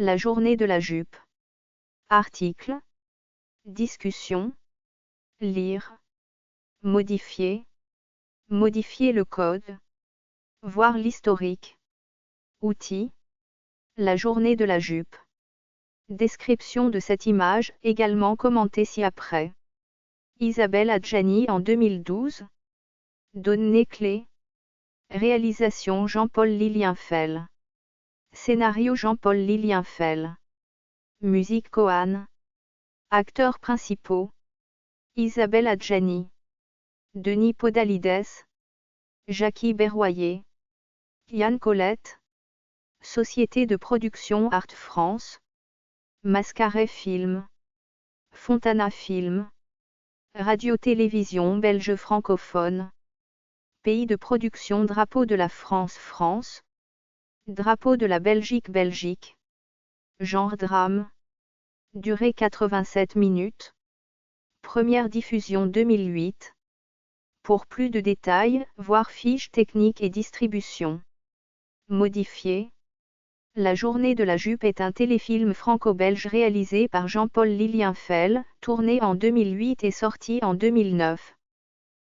La journée de la jupe. Article. Discussion. Lire. Modifier. Modifier le code. Voir l'historique. Outils. La journée de la jupe. Description de cette image, également commentée ci-après. Isabelle Adjani en 2012. Données clés. Réalisation Jean-Paul Lilienfeld. Scénario Jean-Paul Lilienfeld. Musique Kohan. Acteurs principaux. Isabelle Adjani. Denis Podalides. Jackie Berroyer. Yann Colette. Société de production Art France. Mascaret Film. Fontana Film. Radio-télévision belge francophone. Pays de production Drapeau de la France France. Drapeau de la Belgique Belgique. Genre drame. Durée 87 minutes. Première diffusion 2008. Pour plus de détails, voir fiche technique et distribution. Modifié. La journée de la jupe est un téléfilm franco-belge réalisé par Jean-Paul Lilienfeld, tourné en 2008 et sorti en 2009.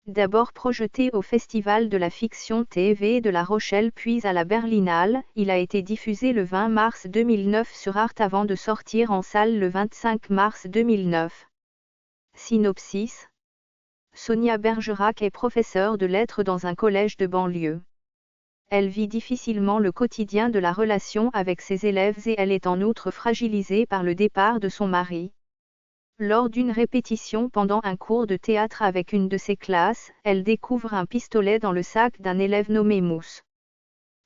D'abord projeté au Festival de la Fiction TV de La Rochelle puis à la Berlinale, il a été diffusé le 20 mars 2009 sur Arte avant de sortir en salle le 25 mars 2009. Synopsis. Sonia Bergerac est professeure de lettres dans un collège de banlieue. Elle vit difficilement le quotidien de la relation avec ses élèves et elle est en outre fragilisée par le départ de son mari. Lors d'une répétition pendant un cours de théâtre avec une de ses classes, elle découvre un pistolet dans le sac d'un élève nommé Mousse.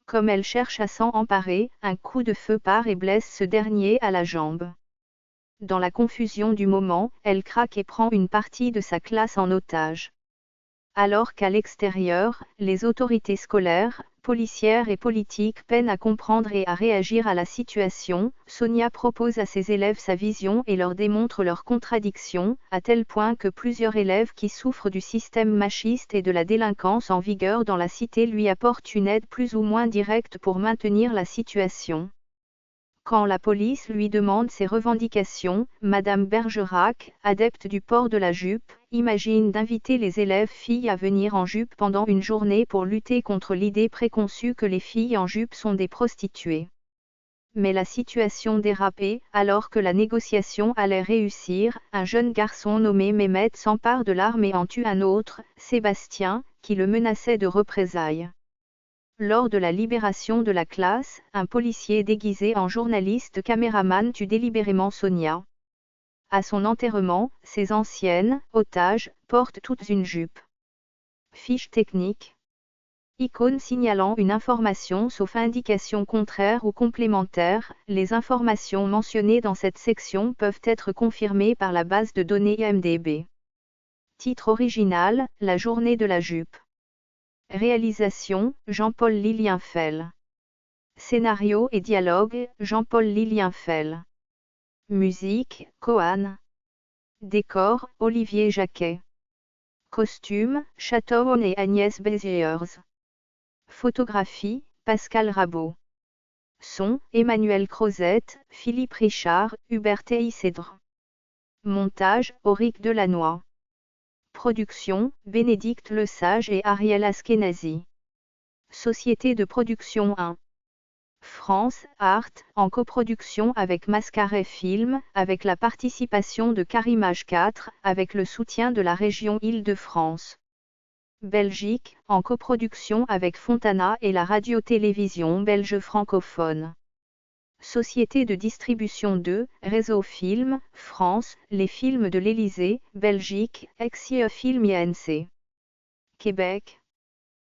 Comme elle cherche à s'en emparer, un coup de feu part et blesse ce dernier à la jambe. Dans la confusion du moment, elle craque et prend une partie de sa classe en otage. Alors qu'à l'extérieur, les autorités scolaires, policières et politiques peinent à comprendre et à réagir à la situation, Sonia propose à ses élèves sa vision et leur démontre leurs contradictions, à tel point que plusieurs élèves qui souffrent du système machiste et de la délinquance en vigueur dans la cité lui apportent une aide plus ou moins directe pour maintenir la situation. Quand la police lui demande ses revendications, Madame Bergerac, adepte du port de la jupe, imagine d'inviter les élèves filles à venir en jupe pendant une journée pour lutter contre l'idée préconçue que les filles en jupe sont des prostituées. Mais la situation dérapait, alors que la négociation allait réussir, un jeune garçon nommé Mehmet s'empare de l'arme et en tue un autre, Sébastien, qui le menaçait de représailles. Lors de la libération de la classe, un policier déguisé en journaliste caméraman tue délibérément Sonia. À son enterrement, ses anciennes otages portent toutes une jupe. Fiche technique. Icône signalant une information sauf indication contraire ou complémentaire. Les informations mentionnées dans cette section peuvent être confirmées par la base de données IMDb. Titre original, La journée de la jupe. Réalisation, Jean-Paul Lilienfeld. Scénario et dialogue, Jean-Paul Lilienfeld. Musique, Kohan. Décor, Olivier Jacquet. Costume, Chatillon et Agnès Béziers. Photographie, Pascal Rabot. Son, Emmanuel Crozette, Philippe Richard, Hubert Cèdre. Montage, Auric Delannoy. Production, Bénédicte Lesage et Ariel Askenazi. Société de production 1. France, Art, en coproduction avec Mascaret Film, avec la participation de Carimage 4, avec le soutien de la région Île-de-France. Belgique, en coproduction avec Fontana et la radio-télévision belge francophone. Société de distribution 2, Réseau Film, France, les films de l'Élysée, Belgique, Exie Film INC. Québec.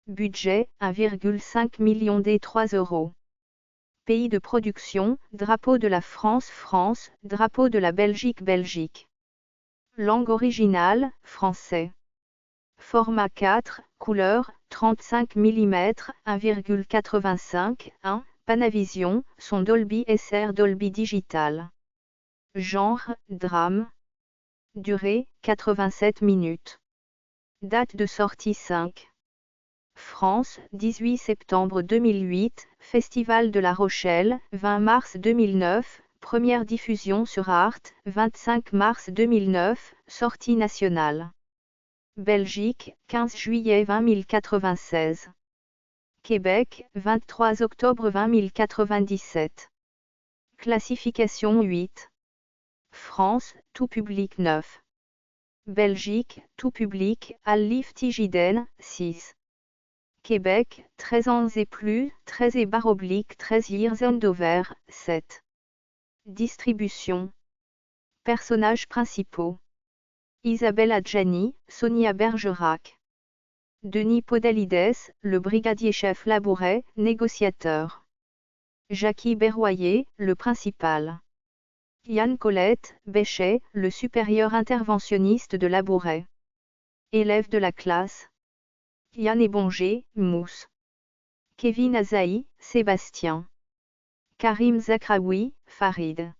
Budget, 1,5 million d'3 €. Pays de production, Drapeau de la France France, Drapeau de la Belgique Belgique. Langue originale, français. Format 4, couleur, 35 mm, 1,85, 1. Panavision, son Dolby SR Dolby Digital. Genre, drame. Durée, 87 minutes. Date de sortie 5. France, 18 septembre 2008, Festival de La Rochelle, 20 mars 2009, première diffusion sur Arte, 25 mars 2009, sortie nationale. Belgique, 15 juillet 20096. Québec, 23 octobre 20097. Classification 8. France, tout public 9. Belgique, tout public, Al-Lif Tigiden, 6. Québec, 13 ans et plus, 13 et / 13 years and over, 7. Distribution. Personnages principaux. Isabelle Adjani, Sonia Bergerac. Denis Podalides, le brigadier-chef Labouret, négociateur. Jackie Berroyer, le principal. Yann Colette, Béchet, le supérieur interventionniste de Labouret. Élève de la classe. Yann Ébonger, Mousse. Kevin Azaï, Sébastien. Karim Zakraoui, Farid.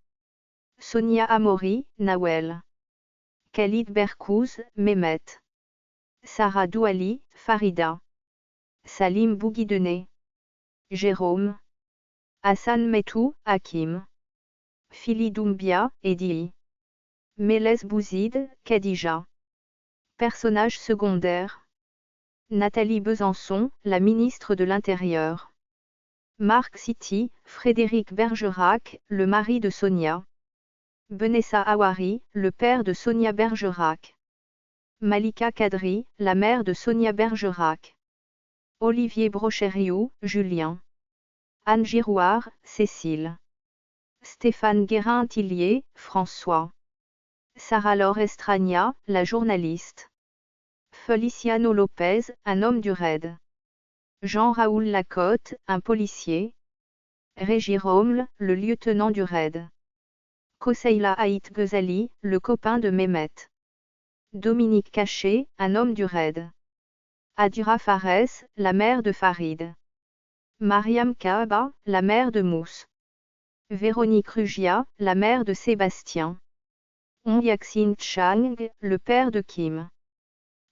Sonia Amori, Nawel. Khalid Berkouz, Mehmet. Sarah Douali, Farida. Salim Bouguidene. Jérôme. Hassan Metou, Hakim. Fili Doumbia, Edi. Mélès Bouzid, Khadija. Personnages secondaires. Nathalie Besançon, la ministre de l'Intérieur. Marc City, Frédéric Bergerac, le mari de Sonia. Benessa Awari, le père de Sonia Bergerac. Malika Kadri, la mère de Sonia Bergerac. Olivier Brocheriou, Julien. Anne Girouard, Cécile. Stéphane Guérin-Tillier, François. Sarah-Laure Estragna, la journaliste. Feliciano Lopez, un homme du raid. Jean-Raoul Lacotte, un policier. Régis Romle, le lieutenant du raid. Koseila Haït Ghazali, le copain de Mehmet. Dominique Caché, un homme du raid. Adira Fares, la mère de Farid. Mariam Kaaba, la mère de Mousse. Véronique Rugia, la mère de Sébastien. Onyaxin Chang, le père de Kim.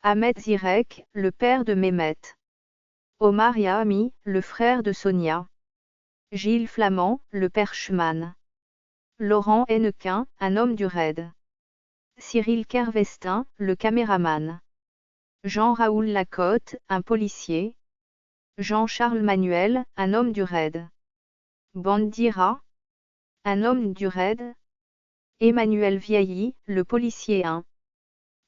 Ahmed Zirek, le père de Mehmet. Omar Yahami, le frère de Sonia. Gilles Flamand, le père Schman. Laurent Hennequin, un homme du raid. Cyril Kervestin, le caméraman. Jean-Raoul Lacotte, un policier. Jean-Charles Manuel, un homme du raid. Bandira, un homme du raid. Emmanuel Vieilly, le policier 1.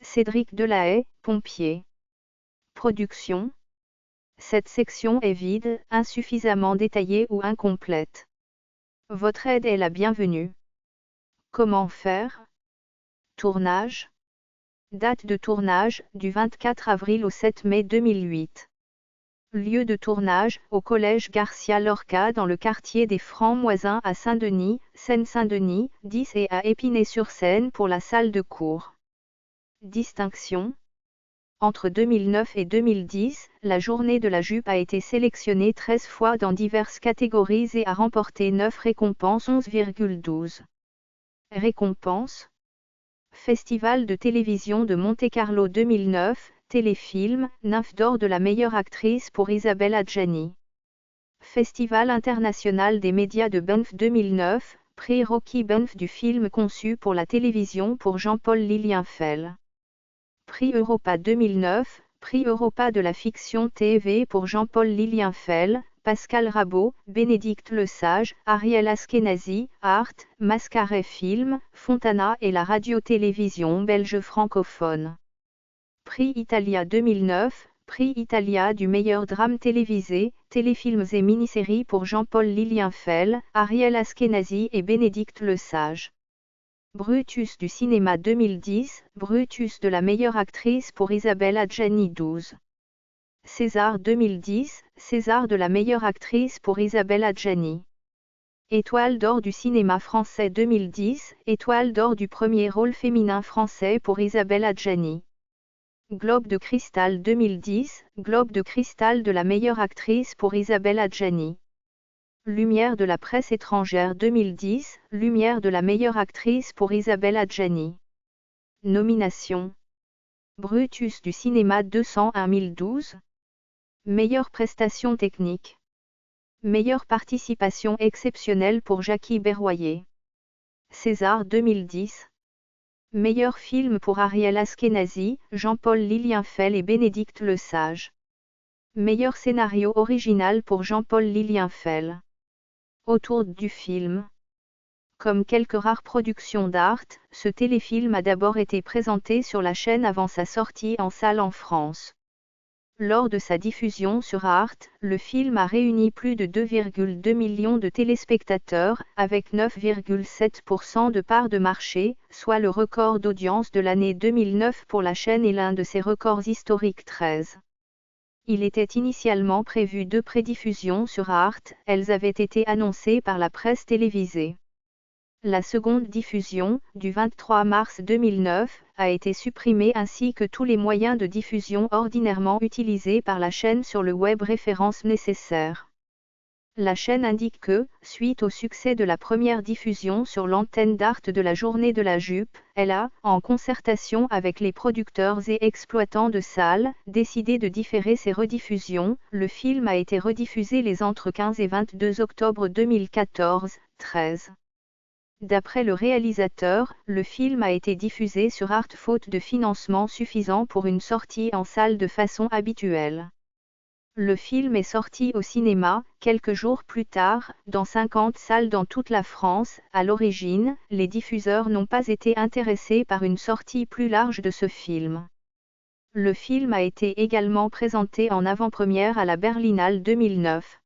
Cédric Delahaye, pompier. Production. Cette section est vide, insuffisamment détaillée ou incomplète. Votre aide est la bienvenue. Comment faire? Tournage. Date de tournage, du 24 avril au 7 mai 2008. Lieu de tournage, au collège Garcia Lorca dans le quartier des Francs-Moisins à Saint-Denis, Seine-Saint-Denis, 10 et à Épinay-sur-Seine pour la salle de cours. Distinction. Entre 2009 et 2010, la journée de la jupe a été sélectionnée 13 fois dans diverses catégories et a remporté 9 récompenses 11,12. Récompenses. Festival de télévision de Monte-Carlo 2009, téléfilm, Nymphe d'or de la meilleure actrice pour Isabelle Adjani. Festival international des médias de Banff 2009, prix Rocky Banff du film conçu pour la télévision pour Jean-Paul Lilienfeld. Prix Europa 2009, prix Europa de la fiction TV pour Jean-Paul Lilienfeld, Pascal Rabot, Bénédicte Lesage, Ariel Askenazi, Arte, Mascaret Film, Fontana et la radio-télévision belge francophone. Prix Italia 2009, prix Italia du meilleur drame télévisé, téléfilms et mini-séries pour Jean-Paul Lilienfeld, Ariel Askenazi et Bénédicte Lesage. Brutus du cinéma 2010, Brutus de la meilleure actrice pour Isabelle Adjani 12. César 2010, César de la meilleure actrice pour Isabelle Adjani. Étoile d'or du cinéma français 2010, Étoile d'or du premier rôle féminin français pour Isabelle Adjani. Globe de cristal 2010, Globe de cristal de la meilleure actrice pour Isabelle Adjani. Lumière de la presse étrangère 2010, Lumière de la meilleure actrice pour Isabelle Adjani. Nomination. Brutus du cinéma 201 012. Meilleure prestation technique. Meilleure participation exceptionnelle pour Jackie Berroyer. César 2010. Meilleur film pour Ariel Askenazi, Jean-Paul Lilienfeld et Bénédicte Lesage. Meilleur scénario original pour Jean-Paul Lilienfeld. Autour du film. Comme quelques rares productions d'Art, ce téléfilm a d'abord été présenté sur la chaîne avant sa sortie en salle en France. Lors de sa diffusion sur Arte, le film a réuni plus de 2,2 millions de téléspectateurs, avec 9,7% de part de marché, soit le record d'audience de l'année 2009 pour la chaîne et l'un de ses records historiques 13. Il était initialement prévu 2 prédiffusions sur Arte, elles avaient été annoncées par la presse télévisée. La seconde diffusion, du 23 mars 2009, a été supprimée ainsi que tous les moyens de diffusion ordinairement utilisés par la chaîne sur le web référence nécessaires. La chaîne indique que, suite au succès de la première diffusion sur l'antenne d'Arte de la journée de la jupe, elle a, en concertation avec les producteurs et exploitants de salles, décidé de différer ses rediffusions. Le film a été rediffusé les entre 15 et 22 octobre 2014, 13. D'après le réalisateur, le film a été diffusé sur Arte faute de financement suffisant pour une sortie en salle de façon habituelle. Le film est sorti au cinéma, quelques jours plus tard, dans 50 salles dans toute la France. À l'origine, les diffuseurs n'ont pas été intéressés par une sortie plus large de ce film. Le film a été également présenté en avant-première à la Berlinale 2009.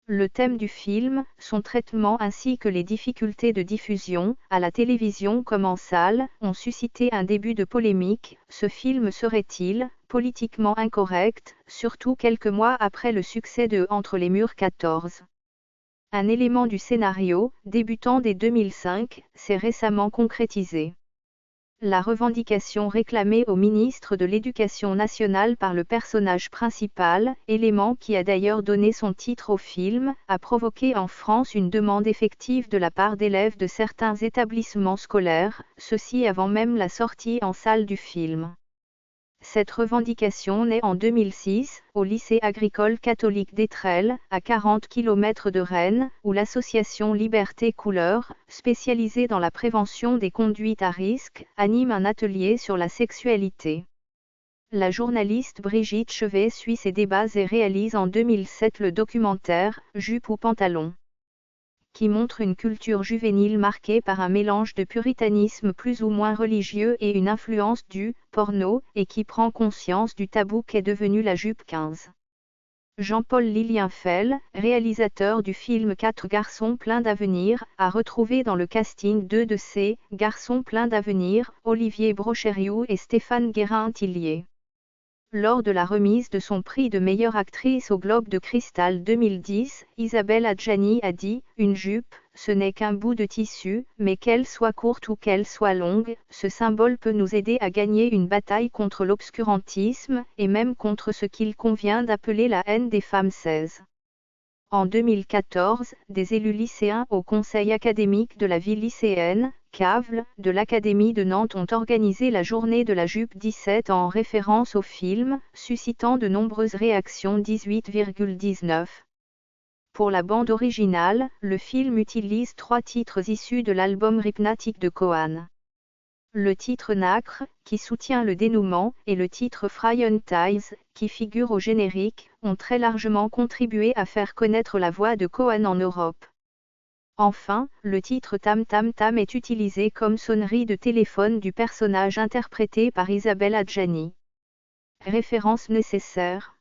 Le thème du film, son traitement ainsi que les difficultés de diffusion, à la télévision comme en salle, ont suscité un début de polémique. Ce film serait-il politiquement incorrect, surtout quelques mois après le succès de Entre les murs 14. Un élément du scénario, débutant dès 2005, s'est récemment concrétisé. La revendication réclamée au ministre de l'Éducation nationale par le personnage principal, élément qui a d'ailleurs donné son titre au film, a provoqué en France une demande effective de la part d'élèves de certains établissements scolaires, ceci avant même la sortie en salle du film. Cette revendication naît en 2006, au lycée agricole catholique d'Étrelles, à 40 km de Rennes, où l'association Liberté Couleur, spécialisée dans la prévention des conduites à risque, anime un atelier sur la sexualité. La journaliste Brigitte Chevet suit ces débats et réalise en 2007 le documentaire « Jupe ou pantalon », qui montre une culture juvénile marquée par un mélange de puritanisme plus ou moins religieux et une influence du porno, et qui prend conscience du tabou qu'est devenue la jupe 15. Jean-Paul Lilienfeld, réalisateur du film 4 garçons pleins d'avenir, a retrouvé dans le casting 2 de ces garçons pleins d'avenir, Olivier Brocheriou et Stéphane Guérin-Tillier. Lors de la remise de son prix de meilleure actrice au Globe de Cristal 2010, Isabelle Adjani a dit « Une jupe, ce n'est qu'un bout de tissu, mais qu'elle soit courte ou qu'elle soit longue, ce symbole peut nous aider à gagner une bataille contre l'obscurantisme, et même contre ce qu'il convient d'appeler la haine des femmes 16. » En 2014, des élus lycéens au Conseil académique de la vie lycéenne, CAVL, de l'Académie de Nantes ont organisé la journée de la jupe 17 en référence au film, suscitant de nombreuses réactions 18,19. Pour la bande originale, le film utilise 3 titres issus de l'album Hypnotic de Cohan. Le titre Nacre, qui soutient le dénouement, et le titre Frightened Ties, qui figure au générique, ont très largement contribué à faire connaître la voix de Cohan en Europe. Enfin, le titre Tam Tam Tam est utilisé comme sonnerie de téléphone du personnage interprété par Isabelle Adjani. Référence nécessaire.